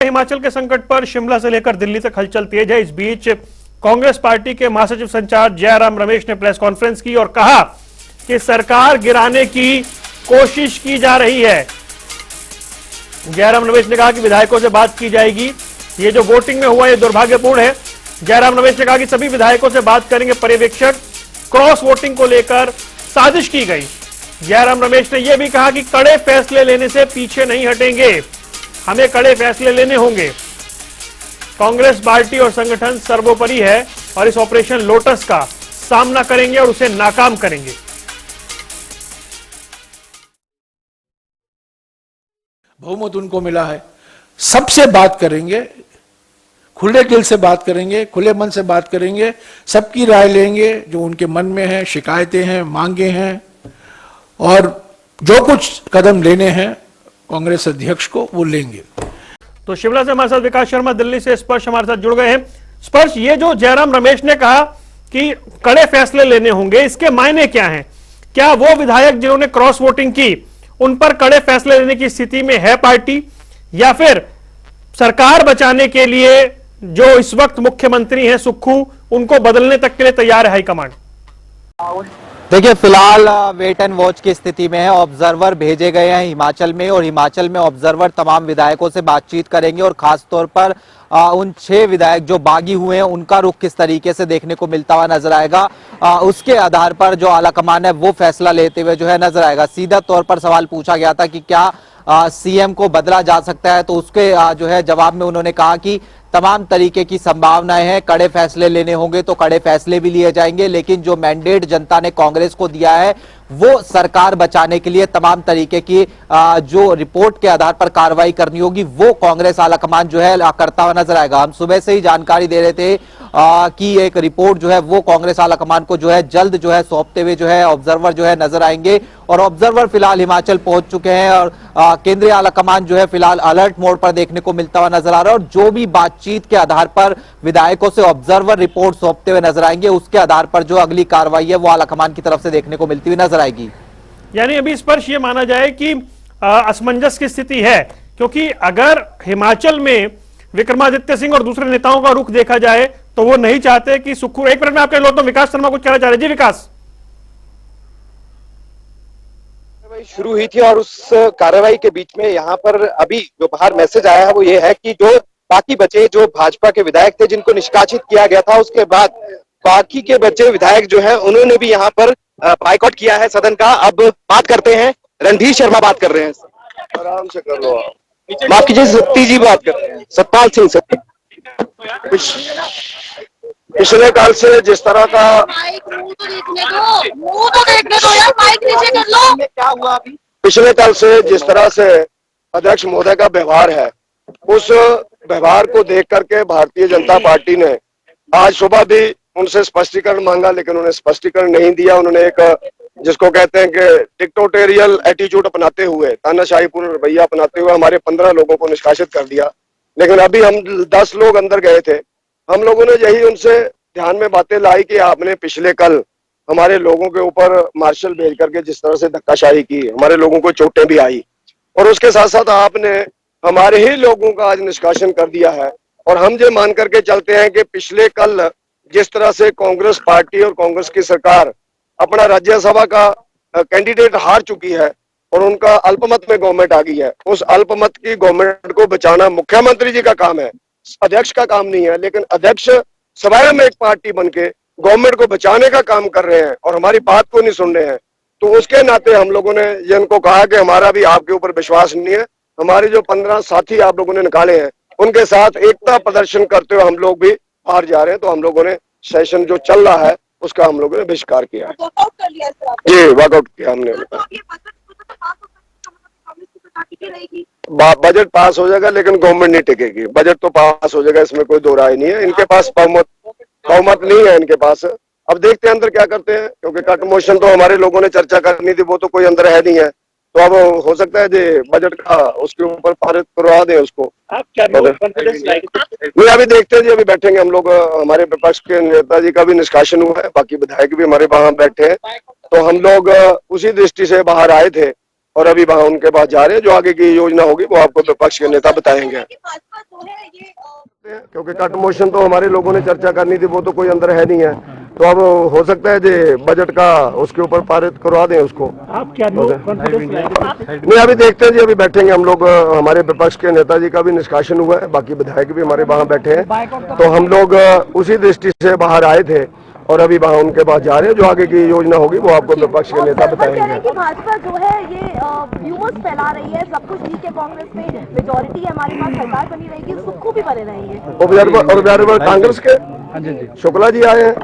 हिमाचल के संकट पर शिमला से लेकर दिल्ली तक हलचल तेज है। इस बीच कांग्रेस पार्टी के महासचिव संचार जयराम रमेश ने प्रेस कॉन्फ्रेंस की और कहा कि सरकार गिराने की कोशिश की जा रही है। जयराम रमेश ने कहा कि विधायकों से बात की जाएगी। ये जो वोटिंग में हुआ ये दुर्भाग्यपूर्ण है। जयराम रमेश ने कहा कि सभी विधायकों से बात करेंगे पर्यवेक्षक। क्रॉस वोटिंग को लेकर साजिश की गई। जयराम रमेश ने यह भी कहा कि कड़े फैसले लेने से पीछे नहीं हटेंगे, हमें कड़े फैसले लेने होंगे। कांग्रेस पार्टी और संगठन सर्वोपरि है और इस ऑपरेशन लोटस का सामना करेंगे और उसे नाकाम करेंगे। बहुमत उनको मिला है, सबसे बात करेंगे, खुले दिल से बात करेंगे, खुले मन से बात करेंगे, सबकी राय लेंगे, जो उनके मन में है, शिकायतें हैं, मांगे हैं और जो कुछ कदम लेने हैं कांग्रेस अध्यक्ष को वो लेंगे। तो शिमला से हमारे साथ विकास शर्मा, दिल्ली से स्पर्श हमारे साथ जुड़ गए हैं। स्पर्श, ये जो जयराम रमेश ने कहा कि कड़े फैसले लेने होंगे, इसके मायने क्या हैं? क्या वो विधायक जिन्होंने क्रॉस वोटिंग की उन पर कड़े फैसले लेने की स्थिति में है पार्टी, या फिर सरकार बचाने के लिए जो इस वक्त मुख्यमंत्री हैं सुक्खू, उनको बदलने तक के लिए तैयार है हाईकमांड? देखिए, फिलहाल वेट एंड वॉच की स्थिति में है। ऑब्जर्वर भेजे गए हैं हिमाचल में और हिमाचल में ऑब्जर्वर तमाम विधायकों से बातचीत करेंगे और खास तौर पर उन 6 विधायक जो बागी हुए हैं उनका रुख किस तरीके से देखने को मिलता हुआ नजर आएगा। उसके आधार पर जो आलाकमान है वो फैसला लेते हुए जो है नजर आएगा। सीधा तौर पर सवाल पूछा गया था कि क्या सीएम को बदला जा सकता है, तो उसके जो है जवाब में उन्होंने कहा कि तमाम तरीके की संभावनाएं हैं, कड़े फैसले लेने होंगे तो कड़े फैसले भी लिए जाएंगे, लेकिन जो मैंडेट जनता ने कांग्रेस को दिया है वो सरकार बचाने के लिए तमाम तरीके की जो रिपोर्ट के आधार पर कार्रवाई करनी होगी वो कांग्रेस आलाकमान जो है करता हुआ नजर आएगा। हम सुबह से ही जानकारी दे रहे थे कि एक रिपोर्ट जो है वो कांग्रेस आलाकमान को जो है जल्द जो है सौंपते हुए जो है ऑब्जर्वर जो है नजर आएंगे और ऑब्जर्वर फिलहाल हिमाचल पहुंच चुके हैं और केंद्रीय आलाकमान जो है फिलहाल अलर्ट मोड पर देखने को मिलता हुआ नजर आ रहा है और जो भी बातचीत के आधार पर विधायकों से ऑब्जर्वर रिपोर्ट सौंपते हुए नजर आएंगे उसके आधार पर जो अगली कार्रवाई है वो आलाकमान की तरफ से देखने को मिलती हुई नजर आएगी। यानी अभी स्पर्श ये माना जाए कि असमंजस की स्थिति है, क्योंकि अगर हिमाचल में विक्रमादित्य सिंह और दूसरे नेताओं का रुख देखा जाए तो वो नहीं चाहते कि सुक्खू। एक मिनट में आपके लोग तो विकास शर्मा कुछ कहना चाह रहे। जी विकास। शुरू हुई थी और उस कार्रवाई के बीच में यहाँ पर अभी जो बाहर मैसेज आया है वो ये है कि जो बाकी बचे जो भाजपा के विधायक थे जिनको निष्कासित किया गया था, उसके बाद बाकी के बचे विधायक जो है उन्होंने भी यहाँ पर बाइकआउट किया है सदन का। अब बात करते हैं, रणधीर शर्मा बात कर रहे हैं। आराम से कर लो आप। माफ कीजिए, सत्ती जी बात कर रहे हैं, सतपाल सिंह सत्ती। पिछले काल से जिस तरह का क्या हुआ अभी? पिछले काल से जिस तरह से अध्यक्ष महोदय का व्यवहार है, उस व्यवहार को देख करके भारतीय जनता पार्टी ने आज सुबह भी उनसे स्पष्टीकरण मांगा, लेकिन उन्होंने स्पष्टीकरण नहीं दिया। उन्होंने एक जिसको कहते हैं कि डिक्टेटोरियल एटीट्यूड अपनाते हुए, तानाशाहीपूर्ण रवैया अपनाते हुए हमारे 15 लोगों को निष्कासित कर दिया। लेकिन अभी हम 10 लोग अंदर गए थे, हम लोगों ने यही उनसे ध्यान में बातें लाई कि आपने पिछले कल हमारे लोगों के ऊपर मार्शल भेज करके जिस तरह से धक्काशाही की, हमारे लोगों को चोटें भी आई और उसके साथ साथ आपने हमारे ही लोगों का आज निष्कासन कर दिया है। और हम ये मान करके चलते हैं कि पिछले कल जिस तरह से कांग्रेस पार्टी और कांग्रेस की सरकार अपना राज्यसभा का कैंडिडेट हार चुकी है और उनका अल्पमत में गवर्नमेंट आ गई है, उस अल्पमत की गवर्नमेंट को बचाना मुख्यमंत्री जी का काम है, अध्यक्ष का काम नहीं है। लेकिन अध्यक्ष स्वयं एक पार्टी बनके गवर्नमेंट को बचाने का काम कर रहे हैं और हमारी बात को नहीं सुन रहे हैं। तो उसके नाते हम लोगों ने ये उनको कहा कि हमारा भी आपके ऊपर विश्वास नहीं है, हमारे जो 15 साथी आप लोगों ने निकाले हैं उनके साथ एकता प्रदर्शन करते हुए हम लोग भी हार जा रहे हैं। तो हम लोगों ने सेशन जो चल रहा है उसका हम लोगों ने बहिष्कार किया है। जी, वॉकआउट किया हमने। बजट पास हो जाएगा लेकिन गवर्नमेंट नहीं टिकेगी। बजट तो पास हो जाएगा, इसमें कोई दो राय नहीं है। इनके पास बहुमत नहीं है इनके पास। अब देखते हैं अंदर क्या करते हैं, क्योंकि कट मोशन तो हमारे लोगों ने चर्चा करनी थी, वो तो कोई अंदर है नहीं है। तो अब हो सकता है जी बजट का उसके ऊपर पारित करवा दें उसको। आप क्या नहीं, अभी देखते हैं जी, अभी बैठेंगे हम लोग। हमारे विपक्ष के नेता जी का भी निष्कासन हुआ है, बाकी विधायक भी हमारे वहां बैठे हैं। तो हम लोग उसी दृष्टि से बाहर आए थे और अभी वहां उनके पास जा रहे हैं। जो आगे की योजना होगी वो आपको विपक्ष के नेता बताएंगे। क्योंकि कट मोशन तो हमारे लोगों ने चर्चा करनी थी, वो तो कोई अंदर है नहीं है, तो अब हो सकता है जो बजट का उसके ऊपर पारित करवा दें उसको। आप क्या नहीं, अभी देखते हैं जी, अभी बैठेंगे हम लोग। हमारे विपक्ष के नेताजी का भी निष्कासन हुआ है, बाकी विधायक भी हमारे वहाँ बैठे हैं, तो हम लोग उसी दृष्टि से बाहर आए थे और अभी वहाँ उनके पास जा रहे हैं। जो आगे की योजना होगी वो आपको विपक्ष के नेता बताएंगे। कि भाजपा जो है ये ह्यूमर्स फैला रही है, सब कुछ ठीक है, कांग्रेस में मेजोरिटी है, हमारे पास सरकार बनी रहेगी, सुक्खू भी बने रहेंगे। और कांग्रेस के शुक्ला जी आए हैं,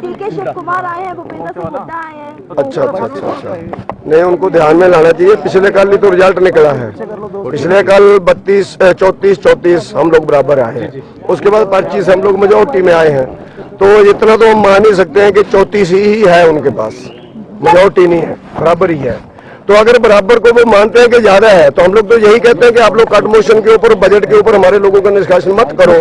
डीके शिव कुमार आए हैं, भूपेंद्र सिंह हुड्डा आए हैं। अच्छा। नहीं, उनको ध्यान में लाना चाहिए। पिछले कल ही तो रिजल्ट निकला है, पिछले कल 34 हम लोग बराबर आए हैं, उसके बाद 25 हम लोग मेजोरिटी में आए हैं। तो इतना तो हम मान ही सकते हैं कि 34 ही है उनके पास, मेजोरिटी नहीं है, बराबर ही है। तो अगर बराबर को वो मानते हैं कि ज्यादा है, तो हम लोग तो यही कहते हैं कि आप लोग कट मोशन के ऊपर, बजट के ऊपर हमारे लोगों का निष्कासन मत करो।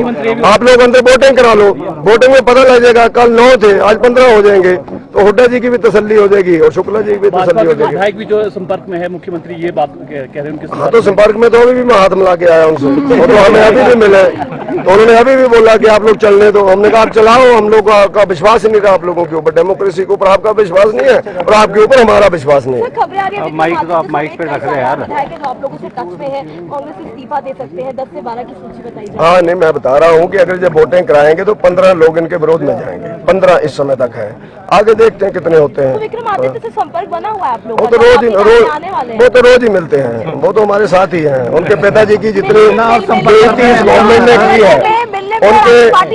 आप लोग अंदर वोटिंग करा लो, वोटिंग में पता लग जाएगा। कल 9 थे, आज 15 हो जाएंगे, तो हुड्डा जी की भी तसल्ली हो जाएगी और शुक्ला जी की भी तसल्ली हो जाएगी। विधायक भी जो संपर्क में है मुख्यमंत्री, ये बात कह रहे हैं उनके। हाँ, तो संपर्क में तो अभी भी मैं हाथ मिला के आया उनसे, वो तो हमें अभी भी मिले, तो उन्होंने अभी भी बोला कि आप लोग चलने दो। हमने कहा आप चलाओ, हम लोग का विश्वास नहीं रहा आप लोगों के ऊपर, डेमोक्रेसी के ऊपर आपका विश्वास नहीं है और आपके ऊपर हमारा विश्वास नहीं है। खबरें आ रही है, माइक तो आप माइक पे रख रहे हैं यार। विधायक है जो आप लोगों से टच में है, कांग्रेस इस्तीफा दे सकते हैं, 10 से 12 की सूची बताई जाए। हाँ, नहीं, मैं बता रहा हूँ कि अगर जब वोटिंग कराएंगे तो 15 लोग इनके विरोध में जाएंगे, 15 इस समय तक है, आगे देखते हैं कितने होते हैं। तो विक्रमादित्य से संपर्क बना हुआ है आप लोगों वो तो का? रोज आने वाले हैं। वो तो रोज ही मिलते हैं, वो तो हमारे साथ ही हैं। उनके पिताजी की जितनी बेइज्जती इस गवर्नमेंट ने की है,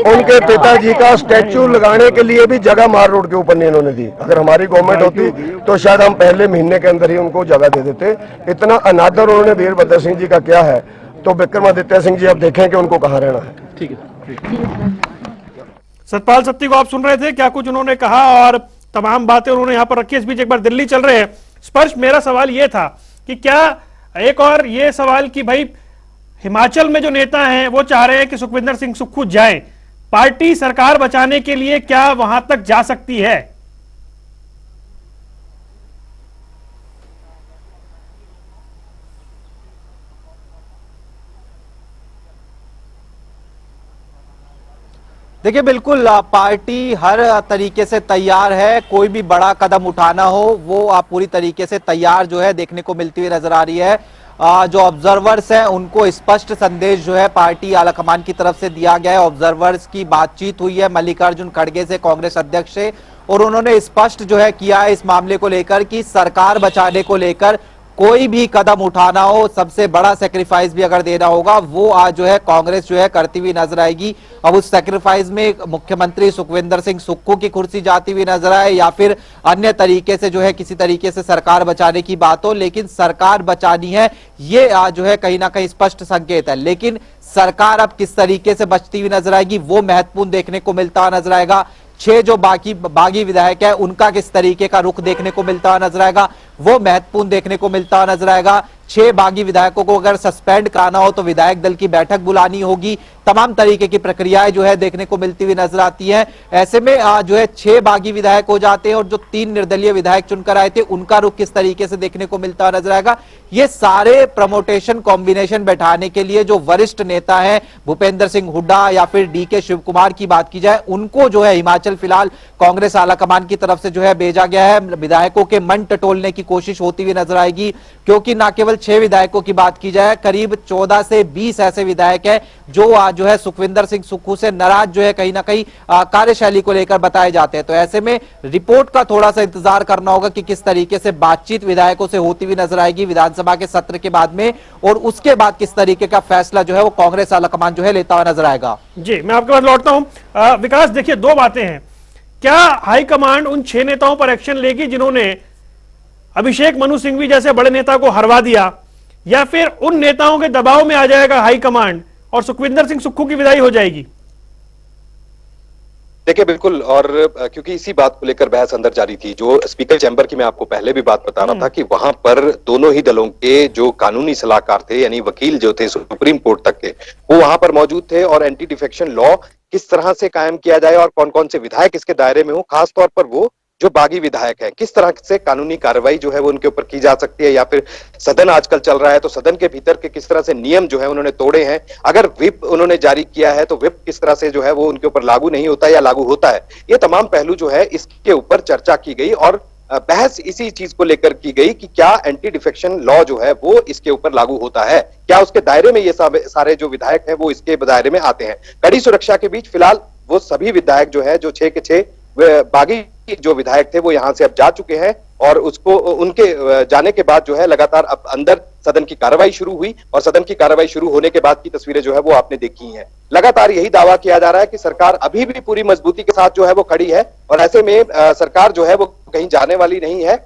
उनके पिताजी का स्टैच्यू लगाने के लिए भी जगह मार रोड के ऊपर नहीं इन्होंने दी। अगर हमारी गवर्नमेंट होती तो शायद हम पहले महीने के अंदर ही उनको जगह दे देते। इतना अनादर उन्होंने वीरभद्र सिंह जी का किया है, तो विक्रमादित्य सिंह जी अब देखें कि उनको कहाँ रहना है। ठीक है। सतपाल सत्ती को आप सुन रहे थे, क्या कुछ उन्होंने कहा और तमाम बातें उन्होंने यहां पर रखी। इस बीच एक बार दिल्ली चल रहे हैं। स्पर्श, मेरा सवाल यह था कि क्या एक और ये सवाल कि भाई हिमाचल में जो नेता हैं वो चाह रहे हैं कि सुखविंदर सिंह सुक्खू जाएं, पार्टी सरकार बचाने के लिए क्या वहां तक जा सकती है? देखिए, बिल्कुल पार्टी हर तरीके से तैयार है, कोई भी बड़ा कदम उठाना हो वो आप पूरी तरीके से तैयार जो है देखने को मिलती हुई नजर आ रही है। जो ऑब्जर्वर्स हैं उनको स्पष्ट संदेश जो है पार्टी आलाकमान की तरफ से दिया गया है। ऑब्जर्वर्स की बातचीत हुई है मल्लिकार्जुन खड़गे से, कांग्रेस अध्यक्ष से, और उन्होंने स्पष्ट जो है किया है इस मामले को लेकर कि सरकार बचाने को लेकर कोई भी कदम उठाना हो, सबसे बड़ा सेक्रीफाइस भी अगर देना होगा, वो आज जो है कांग्रेस जो है करती हुई नजर आएगी। अब उस सेक्रीफाइस में मुख्यमंत्री सुखविंदर सिंह सुक्खू की कुर्सी जाती हुई नजर आए या फिर अन्य तरीके से जो है किसी तरीके से सरकार बचाने की बात हो, लेकिन सरकार बचानी है ये आज जो है कहीं ना कहीं स्पष्ट संकेत है। लेकिन सरकार अब किस तरीके से बचती हुई नजर आएगी वो महत्वपूर्ण देखने को मिलता नजर आएगा। 6 जो बागी विधायक है उनका किस तरीके का रुख देखने को मिलता नजर आएगा वो महत्वपूर्ण देखने को मिलता नजर आएगा। 6 बागी विधायकों को अगर सस्पेंड कराना हो तो विधायक दल की बैठक बुलानी होगी, तमाम तरीके की प्रक्रियाएं जो है देखने को मिलती हुई नजर आती है। ऐसे में जो है 6 बागी विधायक हो जाते हैं और जो 3 निर्दलीय विधायक चुनकर आए थे उनका रुख किस तरीके से देखने को मिलता नजर आएगा। ये सारे प्रमोटेशन कॉम्बिनेशन बैठाने के लिए जो वरिष्ठ नेता है भूपेंद्र सिंह हुड्डा या फिर डीके शिव कुमार की बात की जाए, उनको जो है हिमाचल फिलहाल कांग्रेस आलाकमान की तरफ से जो है भेजा गया है। विधायकों के मन टटोलने की कोशिश होती हुई नजर आएगी, क्योंकि न केवल 6 विधायकों की बात की जाए, करीब 14 से 20 ऐसे विधायक हैं जो आज जो है सुखविंदर सिंह सुक्खू से नाराज जो है कहीं ना कहीं कार्यशैली को लेकर बताए जाते हैं। तो ऐसे में रिपोर्ट का थोड़ा सा इंतजार करना होगा कि किस तरीके से बातचीत विधायकों से होती हुई नजर आएगी विधानसभा के सत्र के बाद में, और उसके बाद किस तरीके का फैसला जो है वो कांग्रेस आलाकमान जो है लेता हुआ नजर आएगा। जी, मैं आपके पास लौटता हूं। विकास, देखिए 2 बातें हैं। क्या हाईकमांड उन 6 नेताओं पर एक्शन लेगी जिन्होंने अभिषेक मनु सिंघवी जैसे बड़े नेता को हरवा दिया, या फिर उन नेताओं के दबाव में आ जाएगा हाईकमांड और सुखविंदर सिंह सुक्खू की विदाई हो जाएगी? देखिए, बिल्कुल, और क्योंकि इसी बात को लेकर बहस अंदर जारी थी, जो स्पीकर चैंबर की मैं आपको पहले भी बात बता रहा था कि वहां पर दोनों ही दलों के जो कानूनी सलाहकार थे, यानी वकील जो थे सुप्रीम कोर्ट तक के, वो वहां पर मौजूद थे और एंटी डिफेक्शन लॉ किस तरह से कायम किया जाए और कौन कौन से विधायक इसके दायरे में हो, खासतौर पर वो जो बागी विधायक हैं, किस तरह से कानूनी कार्रवाई जो है वो उनके ऊपर की जा सकती है, या फिर सदन आजकल चल रहा है तो सदन के भीतर के किस तरह से नियम जो है उन्होंने तोड़े हैं, अगर व्हिप उन्होंने जारी किया है तो व्हिप किस तरह से जो है वो उनके ऊपर लागू नहीं होता या लागू होता है। ये तमाम पहलू जो है इसके ऊपर चर्चा की गई और बहस इसी चीज को लेकर की गई कि क्या एंटी डिफेक्शन लॉ जो है वो इसके ऊपर लागू होता है, क्या उसके दायरे में ये सारे जो विधायक हैं वो इसके दायरे में आते हैं। कड़ी सुरक्षा के बीच फिलहाल वो सभी विधायक जो है जो 6 के 6 बागी जो विधायक थे वो यहां से अब जा चुके हैं और उसको उनके जाने के बाद जो है लगातार अब अंदर सदन की कार्रवाई शुरू हुई और सदन की कार्रवाई शुरू होने के बाद की तस्वीरें जो है वो आपने देखी हैं। लगातार यही दावा किया जा रहा है कि सरकार अभी भी पूरी मजबूती के साथ जो है वो खड़ी है और ऐसे में सरकार जो है वो कहीं जाने वाली नहीं है।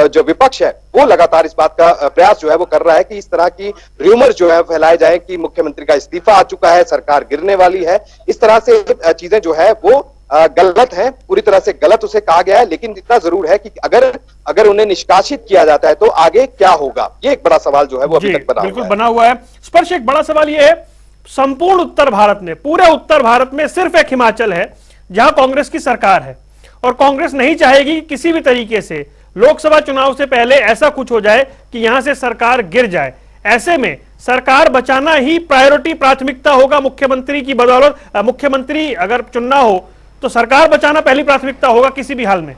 जो विपक्ष है वो लगातार इस बात का प्रयास जो है वो कर रहा है कि इस तरह की र्यूमर जो है फैलाए जाए कि मुख्यमंत्री का इस्तीफा आ चुका है, सरकार गिरने वाली है। इस तरह से चीजें जो है वो गलत है, पूरी तरह से गलत उसे कहा गया है, लेकिन इतना जरूर है कि अगर उन्हें निष्कासित किया जाता है तो आगे क्या होगा, ये एक बड़ा सवाल जो है वो अभी तक बना बिल्कुल हुआ है। बना हुआ है। स्पर्श, एक बड़ा सवाल ये है, संपूर्ण उत्तर भारत में, पूरे उत्तर भारत में सिर्फ एक हिमाचल है जहां कांग्रेस की सरकार है और कांग्रेस नहीं चाहेगी कि किसी भी तरीके से लोकसभा चुनाव से पहले ऐसा कुछ हो जाए कि यहां से सरकार गिर जाए। ऐसे में सरकार बचाना ही प्रायोरिटी, प्राथमिकता होगा मुख्यमंत्री की बदौलत। मुख्यमंत्री अगर चुनना हो तो सरकार बचाना पहली प्राथमिकता होगा किसी भी हाल में।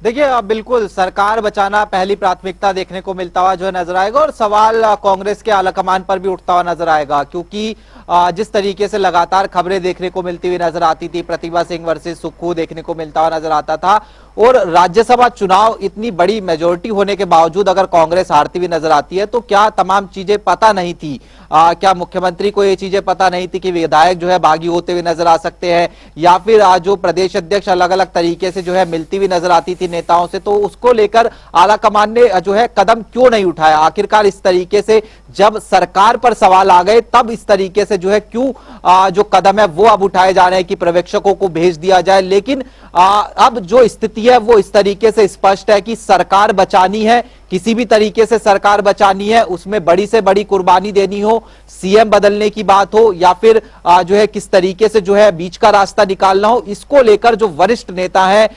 देखिए, बिल्कुल सरकार बचाना पहली प्राथमिकता देखने को मिलता हुआ जो है नजर आएगा और सवाल कांग्रेस के आलाकमान पर भी उठता हुआ नजर आएगा, क्योंकि जिस तरीके से लगातार खबरें देखने को मिलती हुई नजर आती थी, प्रतिभा सिंह वर्सेस सुक्खू देखने को मिलता हुआ नजर आता था और राज्यसभा चुनाव इतनी बड़ी मेजोरिटी होने के बावजूद अगर कांग्रेस हारती हुई नजर आती है तो क्या तमाम चीजें पता नहीं थी? क्या मुख्यमंत्री को ये चीजें पता नहीं थी कि विधायक जो है बागी होते हुए नजर आ सकते हैं, या फिर जो प्रदेश अध्यक्ष अलग अलग तरीके से जो है मिलती हुई नजर आती थी नेताओं से, तो उसको लेकर आलाकमान ने जो है कदम क्यों नहीं उठाया? आखिरकार इस तरीके से जब सरकार पर सवाल आ गए तब इस तरीके से जो है क्यों जो कदम है वो अब उठाए जा रहे हैं कि पर्यवेक्षकों को भेज दिया जाए। लेकिन अब जो स्थिति है वो इस तरीके से स्पष्ट है कि सरकार बचानी है, किसी भी तरीके से सरकार बचानी है, उसमें बड़ी से बड़ी कुर्बानी देनी हो, सीएम बदलने की बात हो या फिर जो है किस तरीके से जो है बीच का रास्ता निकालना हो, इसको लेकर जो वरिष्ठ नेता है,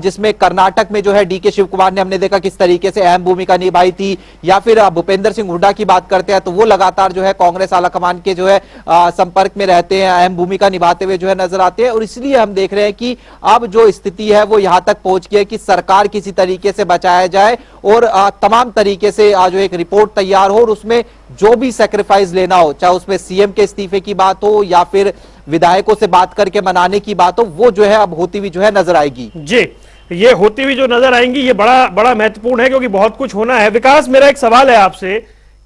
जिसमें कर्नाटक में जो है डीके शिव कुमार ने हमने देखा किस तरीके से अहम भूमिका निभाई थी, या फिर भूपेंद्र सिंह हुड्डा की बात करते हैं तो वो लगातार जो है कांग्रेस आलाकमान के जो है संपर्क में रहते हैं, अहम भूमिका निभाते हुए जो है नजर आते हैं। और इसलिए हम देख रहे हैं कि अब जो स्थिति है वो यहां तक पहुंच गई है कि सरकार किसी तरीके से बचाया जाए और तमाम तरीके से आज जो एक रिपोर्ट तैयार हो और उसमें जो भी सैक्रिफाइस लेना हो, चाहे उसमें सीएम के इस्तीफे की बात हो या फिर विधायकों से बात करके मनाने की बात हो, वो जो है अब होती हुई जो है नजर आएगी। जी, ये होती हुई जो नजर आएंगी ये बड़ा बड़ा महत्वपूर्ण है क्योंकि बहुत कुछ होना है। विकास, मेरा एक सवाल है आपसे,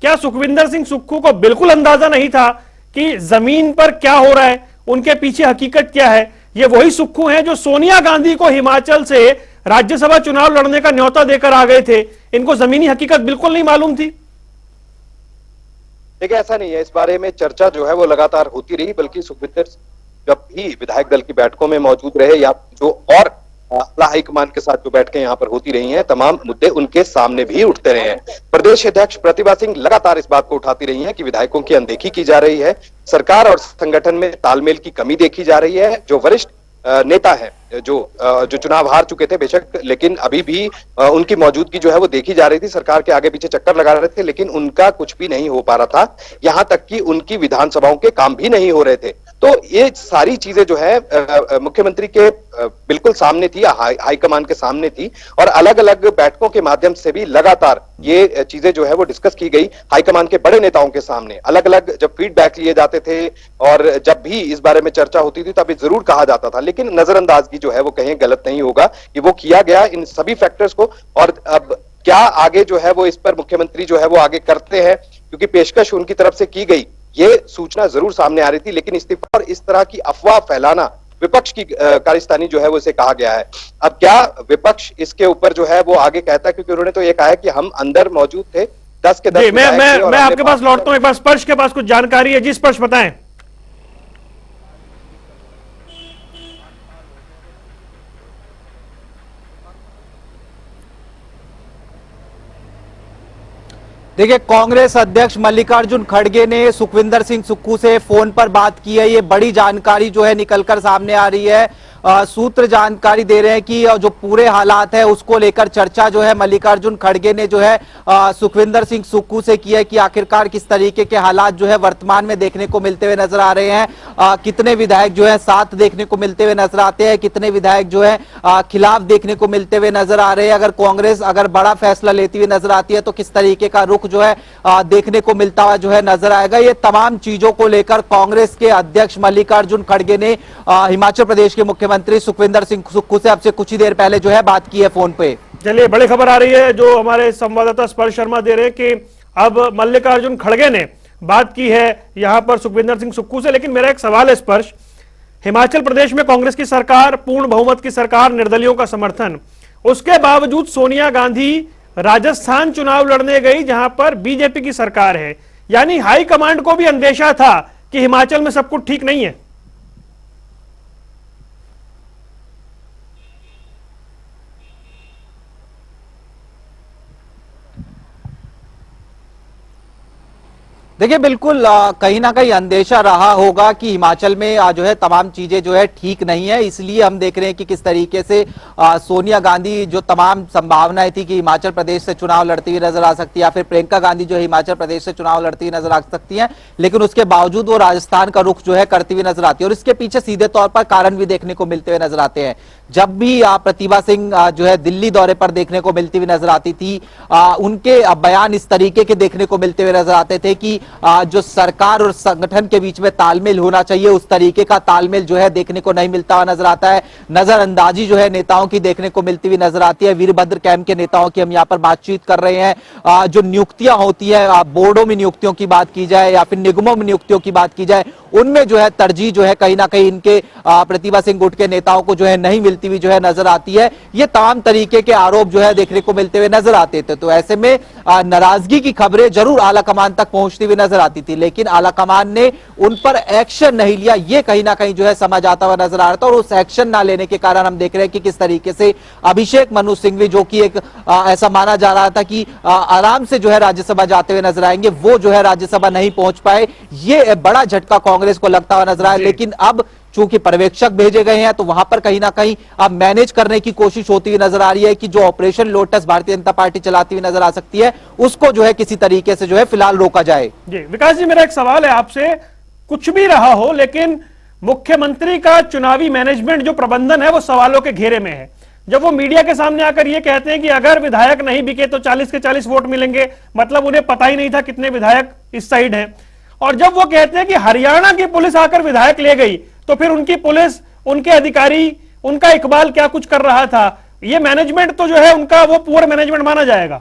क्या सुखविंदर सिंह सुक्खू को बिल्कुल अंदाजा नहीं था कि जमीन पर क्या हो रहा है, उनके पीछे हकीकत क्या है? ये वही सुक्खू हैं जो सोनिया गांधी को हिमाचल से राज्यसभा चुनाव लड़ने का न्योता देकर आ गए थे, इनको जमीनी हकीकत बिल्कुल नहीं मालूम थी? देखिए, ऐसा नहीं है, इस बारे में चर्चा जो है वो लगातार होती रही, बल्कि सुखविंदर जब भी विधायक दल की बैठकों में मौजूद रहे या जो और आला हाईकमान के साथ जो बैठकें यहाँ पर होती रही हैं, तमाम मुद्दे उनके सामने भी उठते रहे हैं। प्रदेश अध्यक्ष प्रतिभा सिंह लगातार इस बात को उठाती रही हैं कि विधायकों की अनदेखी की जा रही है, सरकार और संगठन में तालमेल की कमी देखी जा रही है। जो वरिष्ठ नेता है जो चुनाव हार चुके थे बेशक, लेकिन अभी भी उनकी मौजूदगी जो है वो देखी जा रही थी। सरकार के आगे पीछे चक्कर लगा रहे थे लेकिन उनका कुछ भी नहीं हो पा रहा था, यहां तक कि उनकी विधानसभाओं के काम भी नहीं हो रहे थे। तो ये सारी चीजें जो है मुख्यमंत्री के बिल्कुल सामने थी, हाईकमान के सामने थी और अलग अलग बैठकों के माध्यम से भी लगातार ये चीजें जो है वो डिस्कस की गई हाईकमान के बड़े नेताओं के सामने। अलग अलग जब फीडबैक लिए जाते थे और जब भी इस बारे में चर्चा होती थी तब जरूर कहा जाता था, लेकिन नजरअंदाजगी जो है वो कहीं गलत नहीं होगा कि वो किया गया इन सभी फैक्टर्स को। और अब क्या आगे जो है वो इस पर मुख्यमंत्री जो है वो आगे करते हैं, क्योंकि पेशकश उनकी तरफ से की गई, ये सूचना जरूर सामने आ रही थी, लेकिन इस्तीफा और इस तरह की अफवाह फैलाना विपक्ष की कार्यस्तानी जो है वो इसे कहा गया है। अब क्या विपक्ष इसके ऊपर जो है वो आगे कहता है, क्योंकि उन्होंने तो ये कहा है कि हम अंदर मौजूद थे 10 के 10। मैं आपके पास लौटता हूं, एक बार स्पर्श के पास कुछ जानकारी है जी, स्पर्श बताएं। देखिए, कांग्रेस अध्यक्ष मल्लिकार्जुन खड़गे ने सुखविंदर सिंह सुक्खू से फोन पर बात की है। ये बड़ी जानकारी जो है निकलकर सामने आ रही है। सूत्र जानकारी दे रहे हैं कि जो पूरे हालात है उसको लेकर चर्चा जो है मल्लिकार्जुन खड़गे ने जो है सुखविंदर सिंह सुक्खू से की है कि आखिरकार किस तरीके के हालात जो है वर्तमान में देखने को मिलते हुए नजर आ रहे हैं। कितने विधायक जो है साथ देखने को मिलते हुए नजर आते हैं, कितने विधायक जो है खिलाफ देखने को मिलते हुए नजर आ रहे हैं। अगर कांग्रेस अगर बड़ा फैसला लेती हुई नजर आती है तो किस तरीके का रुख जो है देखने को मिलता हुआ जो है नजर आएगा। ये तमाम चीजों को लेकर कांग्रेस के अध्यक्ष मल्लिकार्जुन खड़गे ने हिमाचल प्रदेश के मुख्यमंत्री सुखविंदर सिंह सुक्खू से अब से कुछ ही देर पहले जो है बात की है फोन पे। चलिए, बड़ी खबर आ रही है जो हमारे संवाददाता स्पर्श शर्मा दे रहे हैं कि अब मल्लिकार्जुन खड़गे ने बात की है यहां पर सुखविंदर सिंह सुक्खू से। लेकिन मेरा एक सवाल है स्पर्श, हिमाचल प्रदेश में कांग्रेस की सरकार, पूर्ण बहुमत की सरकार, निर्दलियों का समर्थन, उसके बावजूद सोनिया गांधी राजस्थान चुनाव लड़ने गई जहां पर बीजेपी की सरकार है। यानी हाईकमांड को भी अंदेशा था कि हिमाचल में सब कुछ ठीक नहीं है। देखिए, बिल्कुल कहीं ना कहीं अंदेशा रहा होगा कि हिमाचल में जो है तमाम चीजें जो है ठीक नहीं है। इसलिए हम देख रहे हैं कि किस तरीके से सोनिया गांधी, जो तमाम संभावनाएं थी कि हिमाचल प्रदेश से चुनाव लड़ती हुई नजर आ सकती है या फिर प्रियंका गांधी जो है हिमाचल प्रदेश से चुनाव लड़ती हुई नजर आ सकती है, लेकिन उसके बावजूद वो राजस्थान का रुख जो है करती हुई नजर आती है। और इसके पीछे सीधे तौर पर कारण भी देखने को मिलते हुए नजर आते हैं। जब भी प्रतिभा सिंह जो है दिल्ली दौरे पर देखने को मिलती हुई नजर आती थी, उनके बयान इस तरीके के देखने को मिलते हुए नजर आते थे कि जो सरकार और संगठन के बीच में तालमेल होना चाहिए, उस तरीके का तालमेल जो है देखने को नहीं मिलता हुआ नजर आता है। नजरअंदाजी जो है नेताओं की देखने को मिलती हुई नजर आती है। वीरभद्र कैंप के नेताओं की हम यहाँ पर बातचीत कर रहे हैं। जो नियुक्तियां होती है, बोर्डों में नियुक्तियों की बात की जाए या फिर निगमों में नियुक्तियों की बात की जाए, उनमें जो है तरजीह जो है कहीं ना कहीं इनके प्रतिभा सिंह गुट के नेताओं को जो है नहीं मिलती हुई जो है नजर आती है। ये तमाम तरीके के आरोप जो है देखने को मिलते हुए नजर आते थे। तो ऐसे में नाराजगी की खबरें जरूर आला कमान तक पहुंचती हुई नजर आती थी, लेकिन आला कमान ने उन पर एक्शन नहीं लिया। ये कहीं ना कहीं जो है समझ आता हुआ नजर आ रहा था। और उस एक्शन ना लेने के कारण हम देख रहे हैं कि किस तरीके से अभिषेक मनु सिंघवी, जो कि एक ऐसा माना जा रहा था कि आराम से जो है राज्यसभा जाते हुए नजर आएंगे, वो जो है राज्यसभा नहीं पहुंच पाए। ये बड़ा झटका कांग्रेस को लगता हुआ नजर आया। लेकिन अब चूंकि पर्यवेक्षक भेजे गए हैं तो वहां पर कहीं ना कहीं अब मैनेज करने की कोशिश होती हुई नजर आ रही है कि जो operation lotus Bharatiya Janata party चलाती हुई नजर आ सकती है, उसको जो है किसी तरीके से जो है फिलहाल रोका जाए। जी विकास जी, मेरा एक सवाल है आपसे, कुछ भी रहा हो लेकिन मुख्यमंत्री का चुनावी मैनेजमेंट जो प्रबंधन है वो सवालों के घेरे में है। जब वो मीडिया के सामने आकर ये कहते हैं कि अगर विधायक नहीं बिके तो 40 के 40 वोट मिलेंगे, मतलब उन्हें पता ही नहीं था कितने विधायक इस साइड हैं। और जब वो कहते हैं कि हरियाणा की पुलिस आकर विधायक ले गई, तो फिर उनकी पुलिस, उनके अधिकारी, उनका इकबाल क्या कुछ कर रहा था, ये मैनेजमेंट तो जो है उनका वो पुअर मैनेजमेंट माना जाएगा।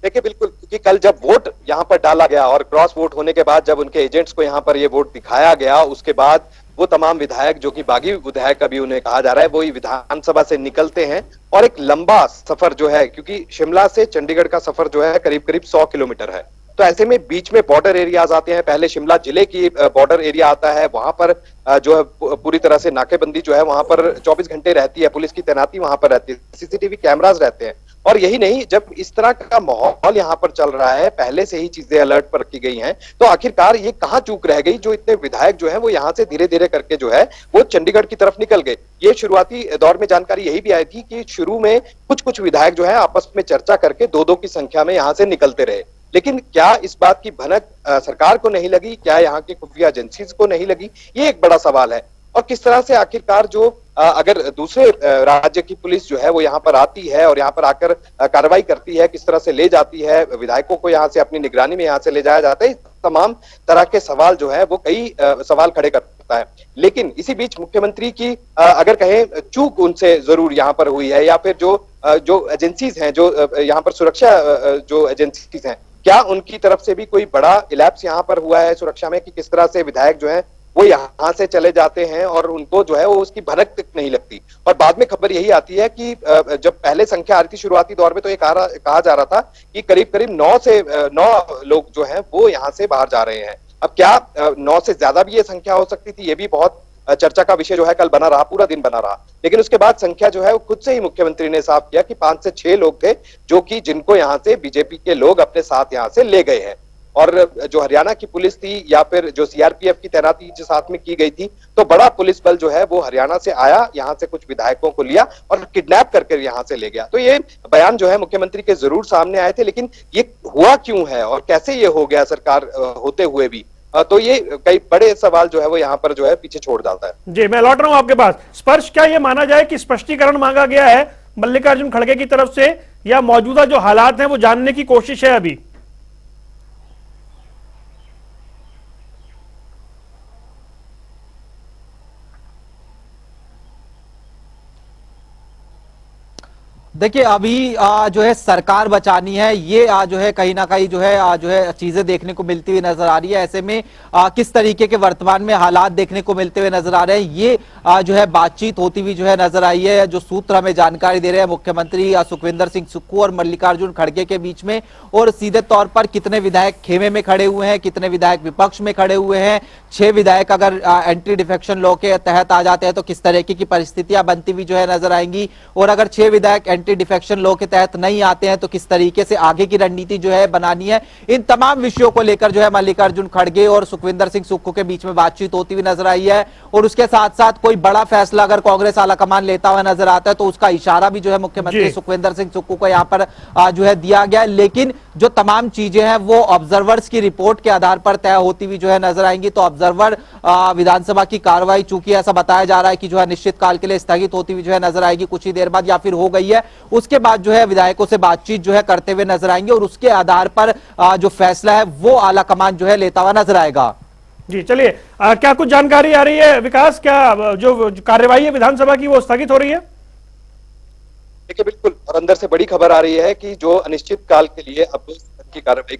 देखिए बिल्कुल, क्योंकि कल जब वोट यहां पर डाला गया और क्रॉस वोट होने के बाद जब उनके एजेंट्स को यहां पर ये वोट दिखाया गया, उसके बाद वो तमाम विधायक, जो कि बागी विधायक अभी उन्हें कहा जा रहा है, वो ही विधानसभा से निकलते हैं और एक लंबा सफर जो है, क्योंकि शिमला से चंडीगढ़ का सफर जो है करीब करीब 100 किलोमीटर है। तो ऐसे में बीच में बॉर्डर एरियाज आते हैं। पहले शिमला जिले की बॉर्डर एरिया आता है, वहां पर जो है पूरी तरह से नाकेबंदी जो है वहां पर 24 घंटे रहती है, पुलिस की तैनाती वहां पर रहती है, सीसीटीवी कैमरास रहते हैं। और यही नहीं, जब इस तरह का माहौल यहाँ पर चल रहा है, पहले से ही चीजें अलर्ट पर रखी गई हैं, तो आखिरकार ये कहाँ चूक रह गई जो इतने विधायक जो है वो यहाँ से धीरे धीरे करके जो है वो चंडीगढ़ की तरफ निकल गए। ये शुरुआती दौर में जानकारी यही भी आई थी कि शुरू में कुछ विधायक जो है आपस में चर्चा करके 2-2 की संख्या में यहाँ से निकलते रहे। लेकिन क्या इस बात की भनक सरकार को नहीं लगी? क्या यहाँ की खुफिया एजेंसीज को नहीं लगी? ये एक बड़ा सवाल है। और किस तरह से आखिरकार जो अगर दूसरे राज्य की पुलिस जो है वो यहाँ पर आती है और यहाँ पर आकर कार्रवाई करती है, किस तरह से ले जाती है विधायकों को, यहाँ से अपनी निगरानी में यहाँ से ले जाया जाता है, तमाम तरह के सवाल जो है वो कई सवाल खड़े करता है। लेकिन इसी बीच मुख्यमंत्री की अगर कहें चूक उनसे जरूर यहाँ पर हुई है, या फिर जो एजेंसीज हैं, जो यहाँ पर सुरक्षा जो एजेंसीज हैं, क्या उनकी तरफ से भी कोई बड़ा इलैप्स यहाँ पर हुआ है सुरक्षा में, कि किस तरह से विधायक जो है वो यहाँ से चले जाते हैं और उनको जो है वो उसकी भनक तक नहीं लगती। और बाद में खबर यही आती है कि जब पहले संख्या आ रही थी शुरुआती दौर में, तो ये कहा जा रहा था कि करीब करीब 9 लोग जो हैं वो यहाँ से बाहर जा रहे हैं। अब क्या 9 से ज्यादा भी ये संख्या हो सकती थी, ये भी बहुत चर्चा का विषय जो है कल बना रहा, पूरा दिन बना रहा। लेकिन उसके बाद संख्या जो है वो खुद से ही मुख्यमंत्री ने साफ किया कि 5 से 6 लोग थे जो कि जिनको यहाँ से बीजेपी के लोग अपने साथ यहाँ से ले गए हैं। और जो हरियाणा की पुलिस थी या फिर जो सीआरपीएफ की तैनाती जो साथ में की गई थी, तो बड़ा पुलिस बल जो है वो हरियाणा से आया, यहाँ से कुछ विधायकों को लिया और किडनैप करके यहाँ से ले गया। तो ये बयान जो है मुख्यमंत्री के जरूर सामने आए थे, लेकिन ये हुआ क्यों है और कैसे ये हो गया सरकार होते हुए भी, तो ये कई बड़े सवाल जो है वो यहाँ पर जो है पीछे छोड़ डालता है। जी, मैं लौट रहा हूं आपके पास। स्पर्श, क्या ये माना जाए कि स्पष्टीकरण मांगा गया है मल्लिकार्जुन खड़गे की तरफ से, या मौजूदा जो हालात हैं वो जानने की कोशिश है अभी? देखिए अभी जो है सरकार बचानी है, ये जो है कहीं ना कहीं जो है चीजें देखने को मिलती हुई नजर आ रही है। ऐसे में किस तरीके के वर्तमान में हालात देखने को मिलते हुए नजर आ रहे हैं, ये जो है बातचीत होती हुई जो है नजर आई है। जो सूत्र हमें जानकारी दे रहे हैं मुख्यमंत्री सुखविंदर सिंह सुक्खू और मल्लिकार्जुन खड़गे के बीच में, और सीधे तौर पर कितने विधायक खेमे में खड़े हुए हैं, कितने विधायक विपक्ष में खड़े हुए हैं। 6 विधायक अगर एंटी डिफेक्शन लॉ के तहत आ जाते हैं तो किस तरीके की परिस्थितियां बनती हुई जो है नजर आएंगी, और अगर 6 विधायक एंटी डिफेक्शन लॉ के तहत नहीं आते हैं तो किस तरीके से आगे की रणनीति जो है बनानी है। इन तमाम विषयों को लेकर जो है मल्लिकार्जुन खड़गे और सुखविंदर सिंह सुक्खू के बीच में बातचीत होती हुई नजर आई है। और उसके साथ साथ कोई बड़ा फैसला अगर कांग्रेस आलाकमान लेता हुआ नजर आता है तो उसका इशारा भी जो है मुख्यमंत्री सुखविंदर सिंह सुक्खू को यहां पर जो है दिया गया है। लेकिन जो तमाम चीजें हैं वो ऑब्जर्वर्स की रिपोर्ट के आधार पर तय होती हुई जो है नजर आएंगी। तो ऑब्जर्वर विधानसभा की कार्रवाई चूंकि ऐसा बताया जा रहा है कि जो है निश्चित काल के लिए स्थगित होती हुई जो है नजर आएगी कुछ ही देर बाद, या फिर हो गई है, उसके बाद जो है विधायकों से बातचीत जो है करते हुए नजर आएंगे और उसके आधार पर जो फैसला है वो आला कमान जो है लेता हुआ नजर आएगा। जी चलिए, क्या कुछ जानकारी आ रही है विकास, क्या जो कार्यवाही है विधानसभा की वो स्थगित हो रही है? देखिए बिल्कुल, और अंदर से बड़ी खबर आ रही है कि जो अनिश्चित काल के लिए अब सदन की कार्रवाई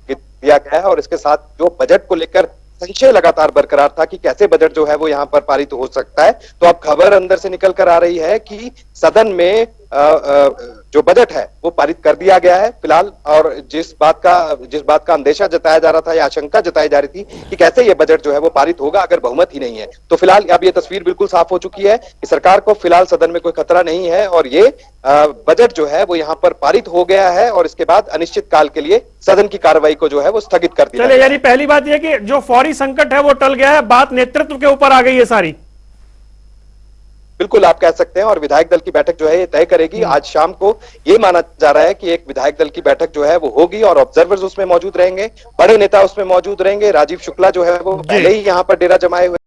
दिया गया है, और इसके साथ जो बजट को लेकर संशय लगातार बरकरार था कि कैसे बजट जो है वो यहाँ पर पारित हो सकता है, तो अब खबर अंदर से निकल कर आ रही है कि सदन में जो बजट है वो पारित कर दिया गया है फिलहाल। और जिस बात का अंदेशा जताया जा रहा था या आशंका जताई जा रही थी कि कैसे ये बजट जो है वो पारित होगा अगर बहुमत ही नहीं है, तो फिलहाल अब ये तस्वीर बिल्कुल साफ हो चुकी है कि सरकार को फिलहाल सदन में कोई खतरा नहीं है और ये बजट जो है वो यहाँ पर पारित हो गया है, और इसके बाद अनिश्चित काल के लिए सदन की कार्रवाई को जो है वो स्थगित कर दिया। चलिए, यानी पहली बात यह कि जो फौरी संकट है वो टल गया है, बात नेतृत्व के ऊपर आ गई है सारी। बिल्कुल आप कह सकते हैं, और विधायक दल की बैठक जो है ये तय करेगी। आज शाम को ये माना जा रहा है कि एक विधायक दल की बैठक जो है वो होगी और ऑब्जर्वर्स उसमें मौजूद रहेंगे, बड़े नेता उसमें मौजूद रहेंगे। राजीव शुक्ला जो है वो पहले ही यहाँ पर डेरा जमाए हुए